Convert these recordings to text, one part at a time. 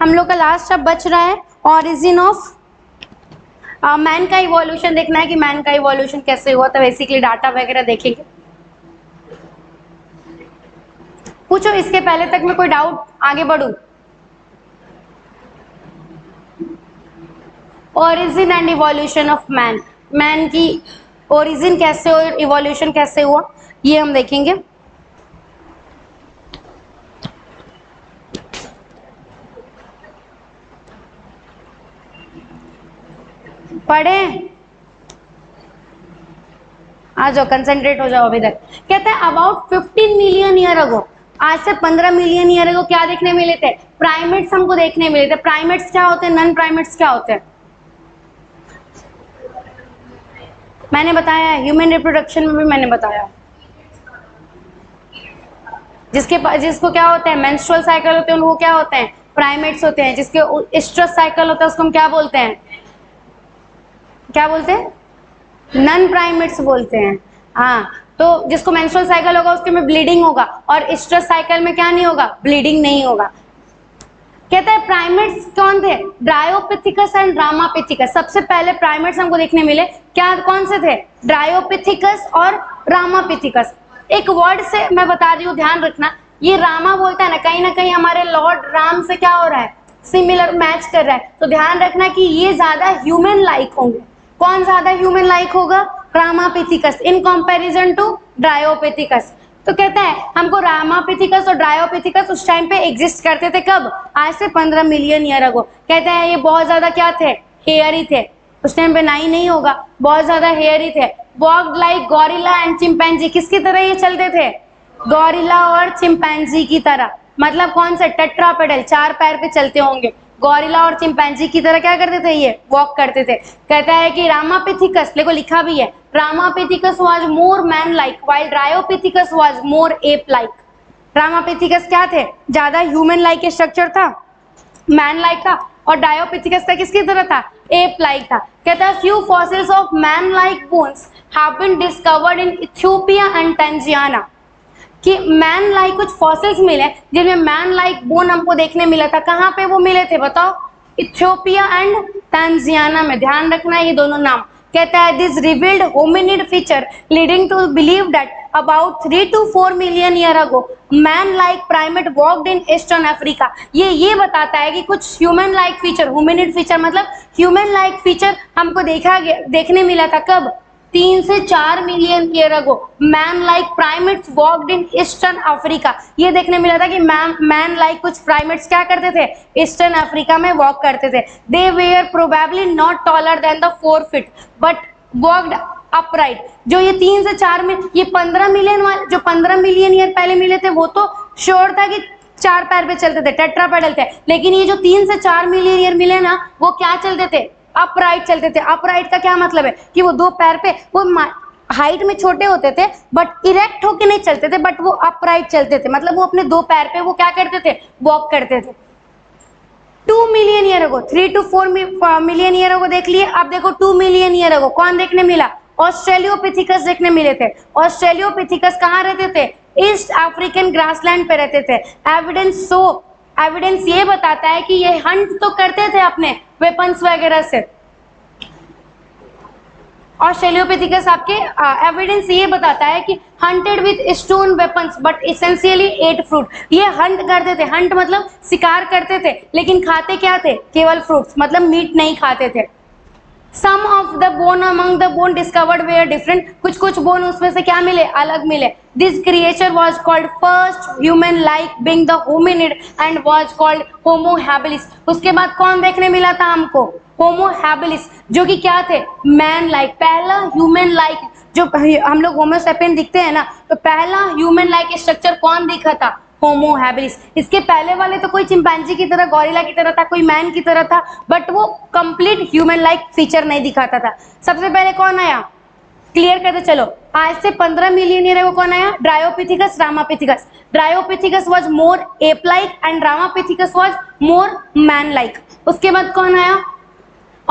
हम लोग का लास्ट अब बच रहा है ऑरिजिन ऑफ मैन का इवोल्यूशन देखना है कि मैन का इवोल्यूशन कैसे हुआ, तो बेसिकली डाटा वगैरह देखेंगे। पूछो इसके पहले तक में कोई डाउट, आगे बढ़ू। Origin and evolution of man, man की ओरिजिन कैसे और इवोल्यूशन कैसे हुआ ये हम देखेंगे। पढ़े, आ जाओ, कंसंट्रेट हो जाओ अभी तक। कहता है अबाउट 15 मिलियन ईयर अगो, आज से 15 मिलियन ईयर अगो क्या देखने मिले थे? प्राइमेट्स हमको देखने मिले थे। प्राइमेट्स क्या होते हैं, नॉन प्राइमेट्स क्या होते हैं? मैंने बताया, ह्यूमन रिप्रोडक्शन में भी मैंने बताया। जिसको क्या होता है, मेंस्ट्रुअल साइकिल होते हैं, उनको क्या होते हैं? प्राइमेट्स होते हैं। जिसके एस्ट्रस साइकिल होता है उसको हम क्या बोलते हैं? क्या बोलते हैं? नॉन प्राइमेट्स बोलते हैं। हाँ, तो जिसको मेंस्ट्रुअल साइकिल होगा उसके में ब्लीडिंग होगा, और एस्ट्रस साइकिल में क्या नहीं होगा? ब्लीडिंग नहीं होगा। कहता है प्राइमेट्स कौन थे? Dryopithecus and Ramapithecus. सबसे पहले प्राइमेट्स हमको देखने मिले, क्या कौन से थे? ड्रायोपिथिकस और रामापिथिकस। एक वर्ड से मैं बता रही हूँ, ध्यान रखना, ये रामा बोलता है ना कहीं हमारे लॉर्ड राम से क्या हो रहा है? सिमिलर मैच कर रहा है। तो ध्यान रखना कि ये ज्यादा ह्यूमन लाइक होंगे। कौन ज्यादा ह्यूमन लाइक होगा? Ramapithecus in comparison to Dryopithecus. तो कहता है हमको रामापिथिकस और ड्रायोपिथिकस उस टाइम पे एग्जिस्ट करते थे। कब? आज से 15 मिलियन ईयर अगो। कहते हैं ये बहुत ज्यादा क्या थे? हेयरी थे। उस टाइम पे नाई नहीं होगा, बहुत ज्यादा हेयरी थे। Walked like gorilla and chimpanzee. किसकी तरह ये चलते थे? गॉरिला और चिंपैंजी की तरह। मतलब कौन से? टेट्रापेडल, 4 पैर पे चलते होंगे। गॉरिला और चिंपैंजी की तरह क्या करते थे? ये वॉक करते थे। कहता है कि रामापिथिकस, देखो लिखा भी है, Ramapithecus was more man like while Dryopithecus was more ape like. Ramapithecus क्या थे? ज्यादा ह्यूमन लाइक स्ट्रक्चर था, मैन लाइक था, और डायोपिथिकस का किसकी तरह था? एप लाइक था। कहता है few fossils of man like bones have been discovered in Ethiopia and Tanzania. कि मैन लाइक कुछ फॉसिल्स मिले जिनमें मैन लाइक बोन हमको देखने मिला था। कहाँ पे वो मिले थे बताओ? इथियोपिया एंड टंजानिया में। ध्यान रखना ये दोनों नाम। कहता है this revealed hominid feature leading to believe that about 3 to 4 million year ago man like primate walked in eastern Africa. ये बताता है कि कुछ human like feature, hominid feature मतलब ह्यूमन लाइक फीचर हमको देखने मिला था। कब? 3 से 4 million year ago man like primates walked in eastern Africa. ये देखने मिला था कि मैन लाइक कुछ प्राइमेट्स क्या करते थे? ईस्टर्न अफ्रीका में वॉक करते थे। They were probably not taller than the 4 feet but walked upright. जो ये 3 से 4 में, ये 15 मिलियन जो 15 मिलियन ईयर पहले मिले थे वो तो श्योर था कि 4 पैर पे चलते थे, टेट्रापेडल थे। लेकिन ये जो 3 से 4 मिलियन ईयर मिले ना, वो क्या चलते थे? अपराइट चलते थे। अपराइट का क्या मतलब है? कि वो 2 पैर पे, वो हाइट में छोटे होते थे बट इरेक्ट होके नहीं चलते थे, बट वो अपराइट चलते थे। मतलब वो अपने 2 पैर पे वो क्या करते थे? वॉक करते थे। 2 million year ago, 3 to 4 million year अगो देख लिए। अब देखो 2 मिलियन ईयर अगो कौन देखने मिला? ऑस्ट्रेलियोपिथिकस देखने मिले थे। ऑस्ट्रेलियोपिथिकस कहाँ रहते थे? ईस्ट अफ्रीकन ग्रासलैंड पे रहते थे। एविडेंस ये बताता है कि ये हंट तो करते थे अपने वेपन्स वगैरह से। ऑस्ट्रेलियोपिथिकस आपके एविडेंस ये बताता है कि hunted with stone weapons but essentially ate fruit. ये हंट करते थे, हंट मतलब शिकार करते थे, लेकिन खाते क्या थे? केवल फ्रूट्स, मतलब मीट नहीं खाते थे। Some of the bone among the bone discovered were different. कुछ बोन उसमें से क्या मिले? अलग मिले। This creature was called first human like being the hominid and was called Homo habilis. उसके बाद कौन देखने मिला था हमको? होमो हैबिलिस, जो कि क्या थे? मैन लाइक, पहला ह्यूमन लाइक। जो हम लोग होमो सेपियन दिखते हैं ना, तो पहला ह्यूमन लाइक स्ट्रक्चर कौन दिखा था? Homo habilis. इसके पहले वाले तो कोई चिंपैंजी की तरह, गॉरिला की तरह था, कोई मैन की तरह था, बट वो कंप्लीट ह्यूमन लाइक फीचर नहीं दिखाता था। सबसे पहले कौन आया? क्लियर करते चलो। आज से 15 मिलियन ईयर अगो कौन आया? Dryopithecus, Ramapithecus. Dryopithecus was more ape like and Ramapithecus was more man like. उसके बाद कौन आया?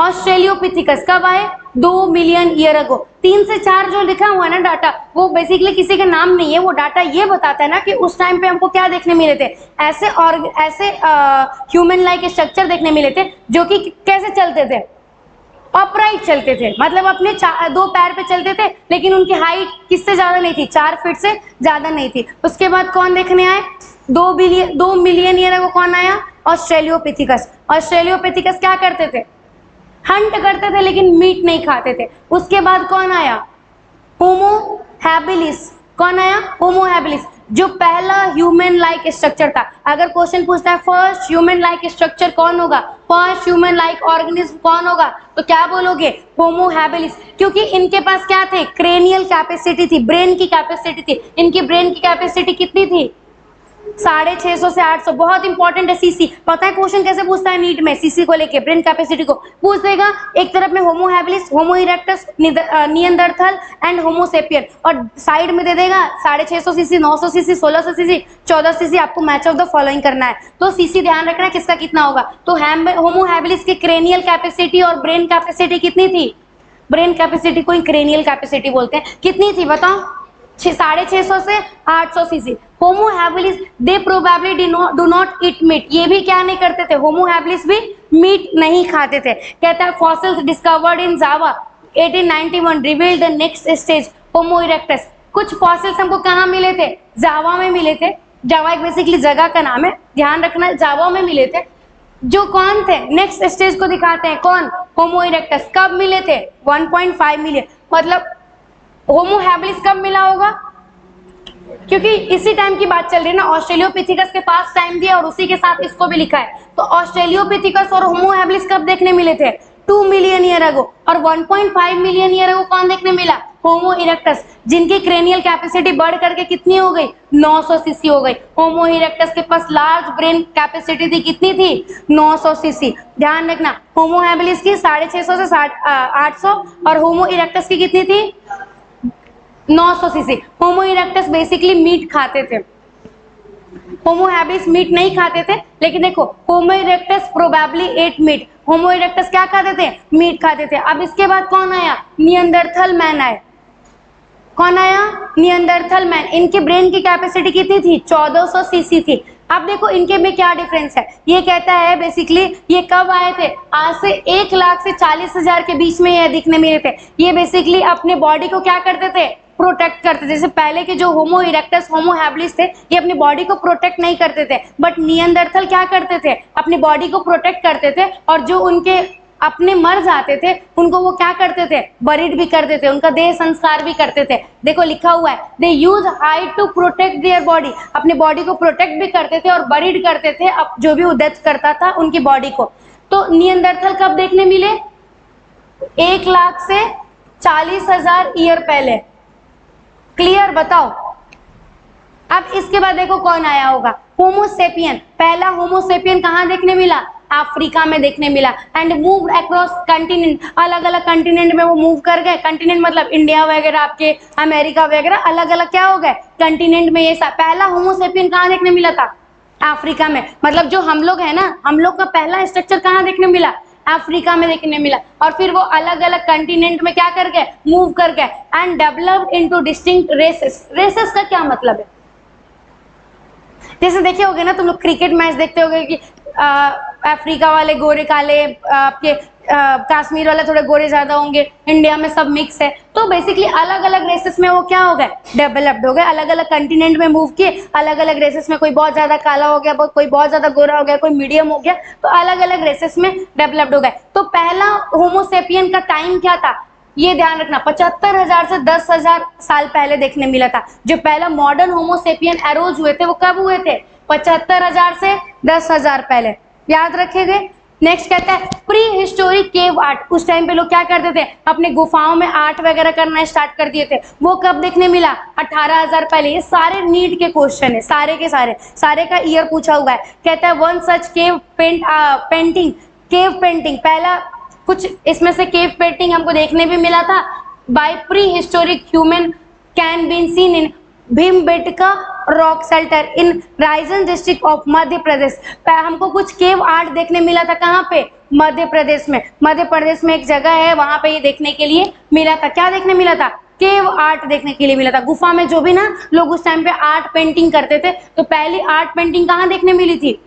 ऑस्ट्रेलियोपिथिकस कब आए? 2 मिलियन ईयर अगो। 3 से 4 जो लिखा हुआ है ना डाटा, वो बेसिकली किसी का नाम नहीं है, वो डाटा ये बताता है ना कि उस टाइम पे हमको क्या देखने मिले थे, ऐसे ह्यूमन लाइक स्ट्रक्चर देखने मिले थे जो कि कैसे चलते थे, अपराइट चलते थे, मतलब अपने 2 पैर पे चलते थे, लेकिन उनकी हाइट किससे ज्यादा नहीं थी, 4 फीट से ज्यादा नहीं थी। उसके बाद कौन देखने आए? 2 मिलियन ईयर अगो कौन आया? ऑस्ट्रेलियोपिथिकस। ऑस्ट्रेलियोपिथिकस क्या करते थे? हंट करते थे, लेकिन मीट नहीं खाते थे। उसके बाद कौन आया? Homo habilis. कौन आया? होमो हैबिलिस, जो पहला ह्यूमन लाइक स्ट्रक्चर था। अगर क्वेश्चन पूछता है फर्स्ट ह्यूमन लाइक स्ट्रक्चर कौन होगा, फर्स्ट ह्यूमन लाइक ऑर्गेनिज्म कौन होगा, तो क्या बोलोगे? Homo habilis. क्योंकि इनके पास क्या थे? क्रेनियल कैपेसिटी थी, ब्रेन की कैपेसिटी थी। इनकी ब्रेन की कैपेसिटी कितनी थी? 650 से 800। बहुत इंपॉर्टेंट है सीसी। पता है क्वेश्चन कैसे पूछता है नीट में? सीसी को लेके ब्रेन कैपेसिटी को पूछ देगा। एक तरफ में Homo habilis, Homo erectus, Neanderthal and Homo sapien, और साइड में दे देगा 650 सीसी, 900 सीसी, 1600 सीसी, 1400 सीसी। आपको मैच ऑफ द फॉलोइंग करना है, तो सीसी ध्यान रखना है किसका कितना होगा। तो होमो हैबिलिस की क्रेनियल कैपेसिटी और ब्रेन कैपेसिटी कितनी थी? ब्रेन कैपेसिटी को क्रेनियल कैपेसिटी बोलते हैं। कितनी थी बताओ? 650 से 800 CC. Homo habilis they probably do not eat meat. ये भी क्या नहीं करते थे? होमो हैबिलिस भी मीट नहीं खाते थे। कहता है fossils discovered in Java 1891 revealed the next stage homo erectus. कुछ फॉसिल्स हमको कहाँ मिले थे? जावा में मिले थे। जावा एक बेसिकली जगह का नाम है, ध्यान रखना। जावा में मिले थे, जो कौन थे? नेक्स्ट स्टेज को दिखाते हैं। कौन? होमो इरेक्टस। कब मिले थे? 1.5 मिलियन। मतलब होमो हैबिलिस कब मिला होगा? क्योंकि इसी टाइम की बात चल रही है ना, ऑस्ट्रेलियोपिथिकस के पास टाइम दिया और उसी के साथ इसको भी लिखा है। तो ऑस्ट्रेलियोपिथिकस और होमो हैबिलिस कब देखने मिले थे? 2 मिलियन ईयर अगो। और 1.5 मिलियन ईयर अगो कौन देखने मिला? होमो इरेक्टस, जिनकी क्रेनियल कैपेसिटी बढ़ करके कितनी हो गई? 900 सीसी हो गई। होमो इरेक्टस के पास लार्ज ब्रेन कैपेसिटी थी, कितनी थी? 900 सीसी। ध्यान रखना, होमो हैबिलिस की 650 से 800 और होमो इरेक्टस की कितनी थी? 900 सीसी। होमो इरेक्टस बेसिकली मीट खाते थे, होमो हैबिलिस मीट नहीं खाते थे। लेकिन देखो, Homo erectus probably ate meat. Homo erectus क्या खाते थे? मीट खाते थे। अब इसके बाद कौन आया? निएंडरथल मैन आए। कौन आया? Neanderthal man. इनके ब्रेन की कैपेसिटी कितनी थी? 1400 सीसी थी। अब देखो इनके में क्या डिफरेंस है। ये कहता है बेसिकली ये कब आए थे? आज से 1 लाख से 40,000 के बीच में ये दिखने मिले थे। ये बेसिकली अपने बॉडी को क्या करते थे? प्रोटेक्ट करते थे। जैसे पहले के जो होमो इरेक्टस, होमो हैबिलिस थे, ये अपनी बॉडी को प्रोटेक्ट नहीं करते थे, बट निएंडरथल क्या करते थे? अपनी बॉडी को प्रोटेक्ट करते थे। और जो उनके अपने मर जाते थे उनको वो क्या करते थे? बरीड भी करते थे, उनका देह संस्कार भी करते थे। देखो लिखा हुआ है, they use hide to protect their body. अपनी बॉडी को प्रोटेक्ट भी करते थे और बरीड करते थे अब जो भी डेथ करता था उनकी बॉडी को। तो निएंडरथल कब देखने मिले? 1 लाख से 40,000 ईयर पहले। क्लियर? बताओ। अब इसके बाद देखो कौन आया होगा? होमो सेपियन। पहला होमो सेपियन कहाँ देखने मिला? अफ्रीका में देखने मिला। And move across continent. अलग अलग कंटिनेंट में वो मूव कर गए। कंटिनेंट मतलब इंडिया वगैरह, आपके अमेरिका वगैरह, अलग अलग क्या हो गए? कंटिनेंट में। ये पहला होमो सेपियन कहाँ देखने मिला था? अफ्रीका में। मतलब जो हम लोग है ना, हम लोग का पहला स्ट्रक्चर कहाँ देखने मिला? अफ्रीका में देखने मिला। और फिर वो अलग अलग कंटिनेंट में क्या कर गए? मूव कर गए। And developed into distinct races. Races का क्या मतलब है? जैसे देखे होगे ना तुम लोग, क्रिकेट मैच देखते होगे कि अफ्रीका वाले गोरे काले, आपके कश्मीर वाले थोड़े गोरे ज्यादा होंगे, इंडिया में सब मिक्स है। तो बेसिकली अलग अलग रेसेस में वो क्या हो गए? डेवलप्ड हो गए। अलग अलग कंटिनेंट में मूव किए। अलग अलग रेसेस में कोई बहुत ज्यादा काला हो गया, कोई बहुत ज्यादा गोरा हो गया, कोई मीडियम हो गया, तो अलग अलग रेसेस में डेवलप्ड हो गए। तो पहला होमोसेपियन का टाइम क्या था? ये ध्यान रखना, 75,000 से 10,000 साल पहले देखने मिला था। जो पहला मॉडर्न होमोसेपियन एरोज हुए थे वो कब हुए थे? 75,000 से 10,000 पहले। याद रखेंगे। नेक्स्ट कहता है प्री हिस्टोरिक केव आर्ट। उस टाइम पे लोग क्या करते थे? अपने गुफाओं में आर्ट वगैरह करना स्टार्ट कर दिए थे। वो कब देखने मिला? 18,000 पहले। ये सारे नीट के क्वेश्चन है, सारे के सारे का ईयर पूछा हुआ है। कहता है one such cave painting. Cave painting पहला कुछ इसमें से केव पेंटिंग हमको देखने भी मिला था। By prehistoric human can be seen in Bhimbetka rock shelter in Raisen district of Madhya Pradesh. हमको कुछ केव आर्ट देखने मिला था। कहाँ पे? मध्य प्रदेश में। मध्य प्रदेश में एक जगह है, वहां पे ये देखने के लिए मिला था। क्या देखने मिला था? केव आर्ट देखने के लिए मिला था। गुफा में जो भी ना लोग उस टाइम पे आर्ट पेंटिंग करते थे, तो पहली आर्ट पेंटिंग कहाँ देखने मिली थी?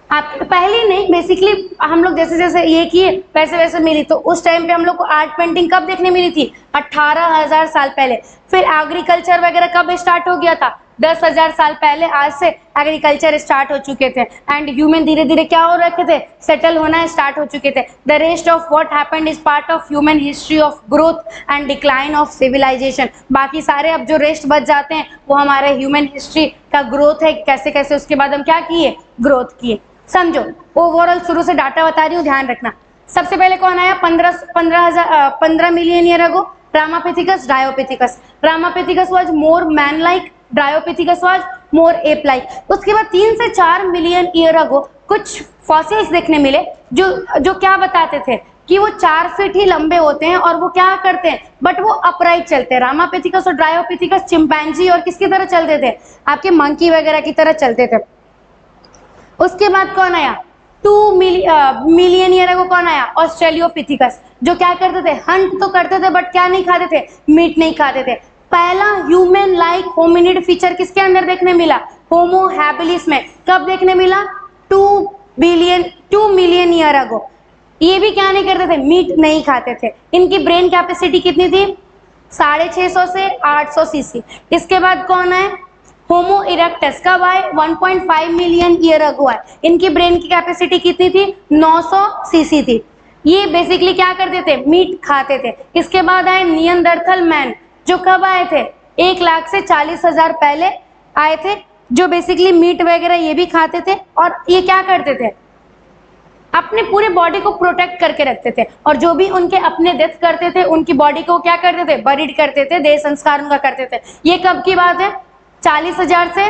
आप पहली नहीं, बेसिकली हम लोग जैसे जैसे ये किए वैसे वैसे मिली। तो उस टाइम पे हम लोग को आर्ट पेंटिंग कब देखने मिली थी? 18,000 साल पहले। फिर एग्रीकल्चर वगैरह कब स्टार्ट हो गया था? 10,000 साल पहले आज से एग्रीकल्चर स्टार्ट हो चुके थे। एंड ह्यूमन धीरे धीरे क्या हो रखे थे? सेटल होना स्टार्ट हो चुके थे। The rest of what happened is part of human history of growth and decline of civilisation. बाकी सारे अब जो रेस्ट बच जाते हैं वो हमारे ह्यूमन हिस्ट्री का ग्रोथ है, कैसे कैसे उसके बाद हम क्या किए? ग्रोथ किए। समझो, ओवरऑल शुरू से डाटा बता रही हूँ, ध्यान रखना। सबसे पहले कौन आया? 15 million year ago, Ramapithecus, Dryopithecus. Ramapithecus was more man like, Dryopithecus was more ape like. उसके बाद 3 से 4 मिलियन ईयर अगो कुछ फॉसिल्स देखने मिले जो क्या बताते थे कि वो 4 फीट ही लंबे होते हैं और वो क्या करते हैं, बट वो अपराइट चलते हैं। रामापिथिकस और डायोपिथिकस चिंपैंजी और किसकी तरह चलते थे? आपके मंकी वगैरह की तरह चलते थे। उसके बाद कौन आया? 2 मिलियन ईयर अगो कौन आया? ऑस्ट्रेलियोपिथिकस, जो क्या करते थे? हंट तो करते थे बट क्या नहीं खाते थे? मीट नहीं खाते थे। पहला ह्यूमन लाइक होमिनिड फीचर किसके अंदर देखने मिला? होमो हैबिलिस में। कब देखने मिला? 2 मिलियन ईयर अगो। ये भी क्या नहीं करते थे? मीट नहीं खाते थे। इनकी ब्रेन कैपेसिटी कितनी थी? 650 से 800 सीसी। इसके बाद कौन है? होमो इरेक्टस। कब आए? 1.5 मिलियन ईयर अगो आए। इनकी ब्रेन की कैपेसिटी कितनी थी? 900 सीसी थी। ये बेसिकली क्या करते थे? मीट खाते थे। इसके बाद आए नियंदरथल मैन, जो कब आए थे? 1 लाख से 40,000 पहले आए थे, जो बेसिकली मीट वगैरह ये भी खाते थे। और ये क्या करते थे? अपने पूरे बॉडी को प्रोटेक्ट करके रखते थे। और जो भी उनके अपने डेथ करते थे, उनकी बॉडी को क्या करते थे? बरीड करते थे, देह संस्कार उनका करते थे। ये कब की बात है? 40,000 से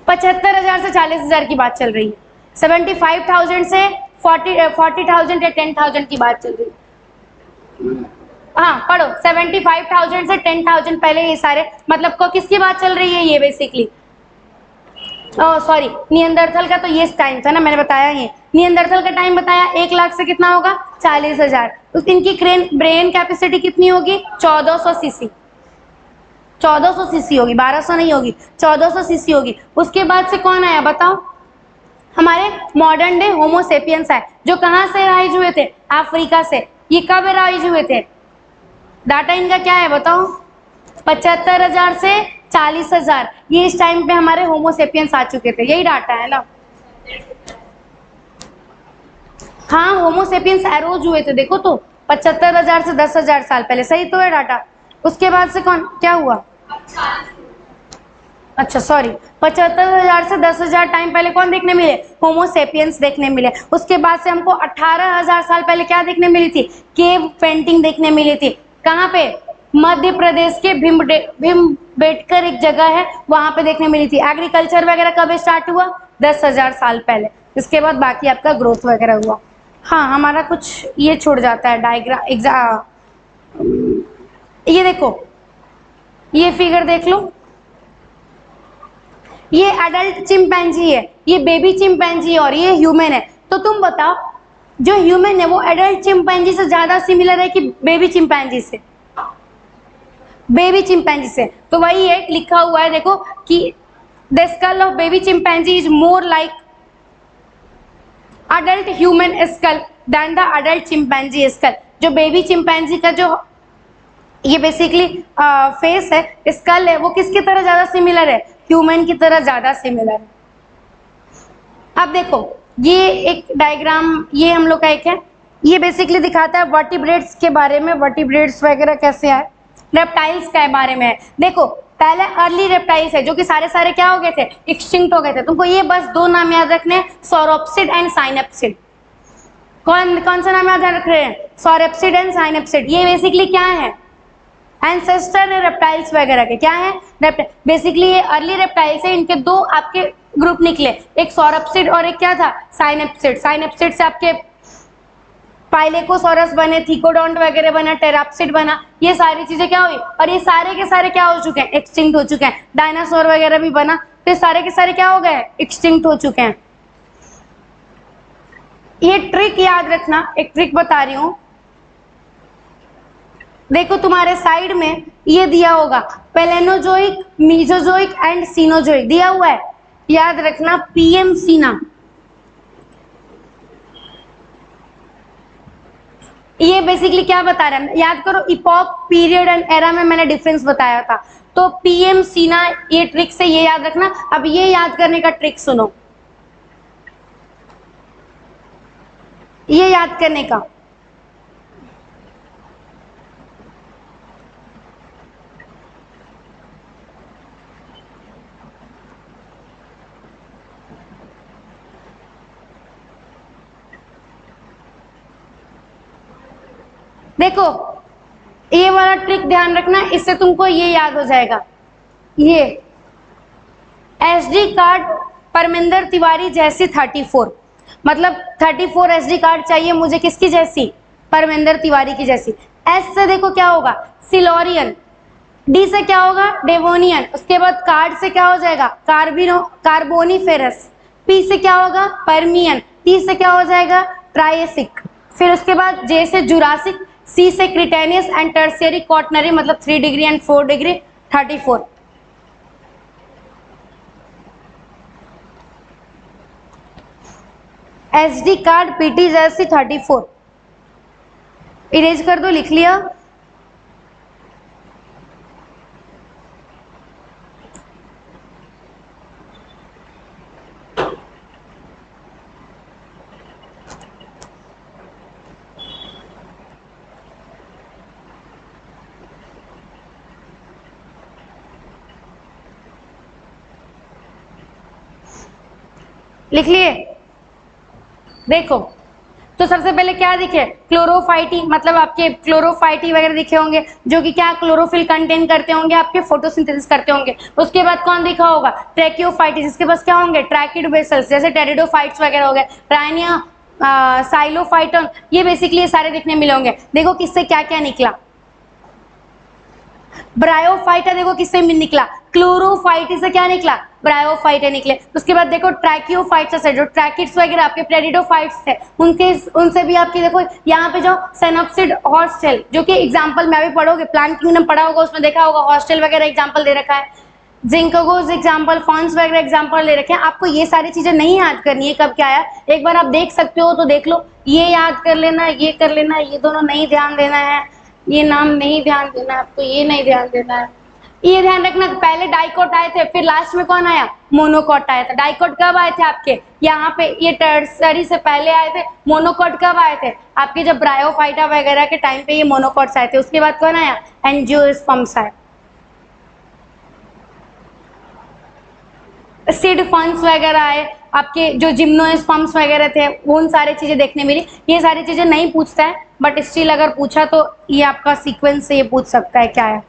75,000 से 40,000 की बात चल रही है। 75,000 से 40,000 या 10,000 की बात चल रही है। हाँ पढ़ो, 75,000 से 10,000 पहले ये सारे, मतलब को किसकी बात चल रही है? ये बेसिकली सॉरी, नियंदरथल का तो ये टाइम था ना, मैंने बताया ये नियंदरथल का टाइम बताया। 1 लाख से कितना होगा? 40,000। तो इनकी ब्रेन कैपेसिटी कितनी होगी? 1400 सीसी। 1400 सीसी होगी, 1200 नहीं होगी, 1400 सीसी होगी। उसके बाद से कौन आया बताओ? हमारे मॉडर्न डे होमो सेपियंस आए, जो कहाँ से राइज हुए थे? अफ्रीका से। ये कब राइज हुए थे? डाटा इनका क्या है बताओ? 75,000 से 40,000। ये इस टाइम पे हमारे होमो सेपियंस आ चुके थे, यही डाटा है ना। हाँ, होमो सेपियंस एरोज हुए थे, देखो तो 75,000 से 10,000 साल पहले, सही तो है डाटा। उसके बाद से कौन क्या हुआ? अच्छा सॉरी, 75,000 से 10,000 टाइम पहले कौन देखने मिले? होमो सेपियंस देखने मिले। उसके बाद से हमको 18,000 साल पहले क्या देखने मिली थी? केव पेंटिंग देखने मिली थी। कहाँ पे? मध्य प्रदेश के भीमबेटकर एक जगह है, वहां पे देखने मिली थी। एग्रीकल्चर वगैरह कब स्टार्ट हुआ? 10,000 साल पहले। इसके बाद बाकी आपका ग्रोथ वगैरह हुआ। हाँ, हमारा कुछ ये छूट जाता है डायग्राम। ये देखो, ये फिगर देख लो, ये एडल्ट चिंपैंजी है, ये बेबी चिंपैंजी है और ये ह्यूमन है। तो तुम बताओ, जो ह्यूमन है वो एडल्ट चिंपैंजी से ज्यादा सिमिलर है कि बेबी चिंपैंजी से? बेबी चिंपैंजी से। तो वही है, लिखा हुआ है देखो कि the skull of baby chimpanzee is more like adult human skull than the adult chimpanzee skull. जो बेबी चिंपैंजी का जो ये बेसिकली फेस है, स्कल है, वो किसकी तरह ज्यादा सिमिलर है? ह्यूमन की तरह ज्यादा सिमिलर है। अब देखो, ये एक डायग्राम ये हम लोग का एक है, ये बेसिकली दिखाता है वर्टिब्रेट्स के बारे में, वर्टिब्रेट्स वगैरह कैसे आए, रेप्टाइल्स के बारे में है। देखो, पहले अर्ली रेप्टाइल्स है जो कि सारे क्या हो गए थे? एक्सटिंक्ट हो गए थे। तुमको ये बस 2 नाम याद रखने हैं, सौरोप्सिड एंड साइनेप्सिड। कौन सा नाम याद रख रहे हैं? सौरोप्सिड एंड साइनेप्सिड। ये बेसिकली क्या है? एंसेस्टर है रेप्टाइल्स वगैरह के। क्या है? बेसिकली ये अर्ली रेप्टाइल्स है। इनके 2 आपके ग्रुप निकले, एक सौरोप्सिड और एक क्या था? साइनेप्सिड। साइनेप्सिड से आपके पाइलेकोसोरस बने, थिकोडोंट वगैरह बना, टेराप्सिड बना। ये सारी चीजें क्या हुई? और ये सारे के सारे क्या हो चुके हैं? एक्सटिंक्ट हो चुके हैं। डायनासोर वगैरह भी बना, तो सारे के सारे क्या हो गए? एक्सटिंक्ट हो चुके हैं। ये ट्रिक याद रखना, एक ट्रिक बता रही हूं। देखो तुम्हारे साइड में ये दिया होगा पेलेनोजोइक, मीजोजोइक एंड सीनोजोइक दिया हुआ है, याद रखना पीएम सीना। ये बेसिकली क्या बता रहा है, याद करो इपॉक, पीरियड एंड एरा में मैंने डिफरेंस बताया था। तो पीएम सीना, ये ट्रिक से ये याद रखना। अब ये याद करने का ट्रिक सुनो, ये याद करने का, देखो ये वाला ट्रिक ध्यान रखना, इससे तुमको ये याद हो जाएगा। ये एसडी कार्ड परमिंदर तिवारी जैसी 34, मतलब 34 एसडी कार्ड चाहिए मुझे, किसकी जैसी, परमिंदर तिवारी की जैसी। एस से देखो क्या होगा, सिलोरियन। डी से क्या होगा, डेवोनियन। उसके बाद कार्ड से क्या हो जाएगा, कार्बोनिफेरस। पी से क्या होगा, परमियन। टी से क्या हो जाएगा, ट्रायसिक। फिर उसके बाद जे से जुरासिक, सी से क्रिटेनियस एंड टर्शियरी क्वाटनरी, मतलब 3 degree and 4 degree 34। SD card PT जैसी 34, इरेज कर दो, लिख लिया। लिख लिए, देखो तो सबसे पहले क्या दिखे, क्लोरोफाइटी, मतलब आपके क्लोरोफाइटी वगैरह दिखे होंगे जो कि क्या क्लोरोफिल कंटेन करते होंगे, आपके फोटोसिंथेसिस करते होंगे। उसके बाद कौन दिखा होगा, ट्रैकियोफाइटी, जिसके पास क्या होंगे, ट्रैकिड वेसल्स, जैसे टेरिडोफाइट्स वगैरह हो गए, राइनिया, साइलोफाइटन, ये बेसिकली ये सारे दिखने मिले होंगे। देखो किससे क्या क्या निकला, ब्रायोफाइटा देखो किससे निकला, क्लोरोफाइटी से क्या निकला, ब्रायोफाइटा निकले। उसके बाद देखो ट्रैकियोफाइट्स से, जो ट्रैकिड्स वगैरह आपके प्रेडिडोफाइट्स थे, उनके उनसे भी आपकी देखो यहाँ पे जो सेनोप्सिड हॉस्टेल, जो कि एग्जांपल में अभी पढ़ोगे, प्लांट किंगडम पढ़ा होगा, उसमें देखा होगा हॉस्टेल वगैरह एग्जांपल दे रखा है, जिंकोगोज एग्जांपल, फॉन्स वगैरह एग्जांपल ले रखे हैं। आपको ये सारी चीजें नहीं याद करनी है कब क्या आया, एक बार आप देख सकते हो तो देख लो, ये याद कर लेना, ये कर लेना, ये दोनों नहीं ध्यान देना है, ये नाम नहीं ध्यान देना है आपको, ये नहीं ध्यान देना है। ये ध्यान रखना पहले डाइकोट आए थे, फिर लास्ट में कौन आया, मोनोकोट आया था। डाइकोट कब आए थे आपके यहाँ पे, ये टर्सरी से पहले आए थे। मोनोकोट कब आए थे आपके, जब ब्रायोफाइटा वगैरह के टाइम पे ये मोनोकोट्स आए थे। उसके बाद कौन आया, एंजियोस्पर्म्स आए, सीड फंड्स वगैरह आए, आपके जो जिम्नोस्पर्म्स वगैरह थे, उन सारी चीजें देखने मिली। ये सारी चीजें नहीं पूछता है, बट स्टिल अगर पूछा तो ये आपका सीक्वेंस से ये पूछ सकता है क्या है।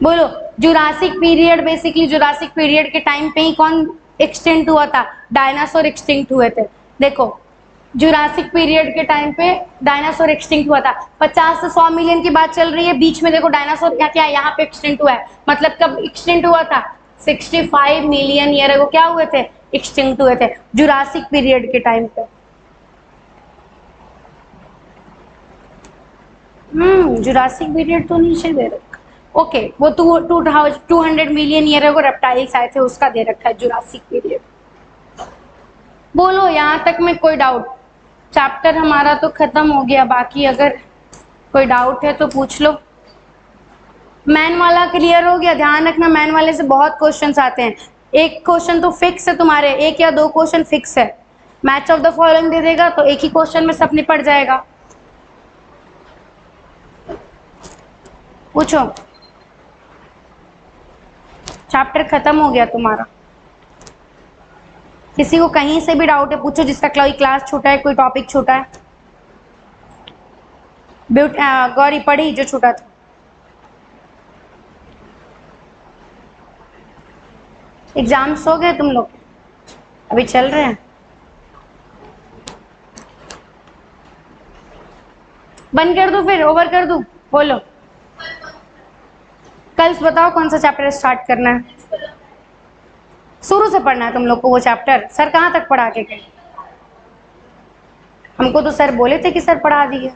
बोलो, Jurassic period, basically Jurassic period के टाइम पे ही कौन एक्सटिंक्ट हुआ था, डायनासोर एक्सटिंक्ट हुए थे। देखो जुरासिक पीरियड के टाइम पे डायनासोर एक्सटिंक्ट हुआ था, 50 से 100 मिलियन की बात चल रही है, बीच में देखो डायनासोर क्या क्या यहाँ पे एक्सटिंक्ट हुआ है। मतलब कब एक्सटिंक्ट हुआ था, 65 मिलियन ईयर अगो क्या हुए थे, एक्सटिंक्ट हुए थे जुरासिक पीरियड के टाइम पे। जुरासिक पीरियड तो नीचे दे रखा, ओके वो 200 मिलियन ईयर अगो रेप्टाइल्स आए थे, उसका दे रखा है जुरासिक पीरियड। बोलो यहाँ तक में कोई डाउट, चैप्टर हमारा तो खत्म हो गया, बाकी अगर कोई डाउट है तो पूछ लो। मैन वाला क्लियर हो गया, ध्यान रखना मैन वाले से बहुत क्वेश्चंस आते हैं। एक क्वेश्चन तो फिक्स है तुम्हारे, एक या दो क्वेश्चन फिक्स है। मैच ऑफ द फॉलोइंग दे देगा तो एक ही क्वेश्चन में सब निपट जाएगा। पूछो, चैप्टर खत्म हो गया तुम्हारा। किसी को कहीं से भी डाउट है पूछो, जिसका कोई क्लास छूटा है, कोई टॉपिक छूटा है। गौरी पढ़ी जो छूटा था, एग्जाम्स हो गए तुम लोग, अभी चल रहे हैं। बंद कर दूं फिर, ओवर कर दूं, बोलो। कल बताओ कौन सा चैप्टर स्टार्ट करना है, शुरू से पढ़ना है तुम लोग को वो चैप्टर। सर कहाँ तक पढ़ा के गए, हमको तो सर बोले थे कि सर पढ़ा दिए।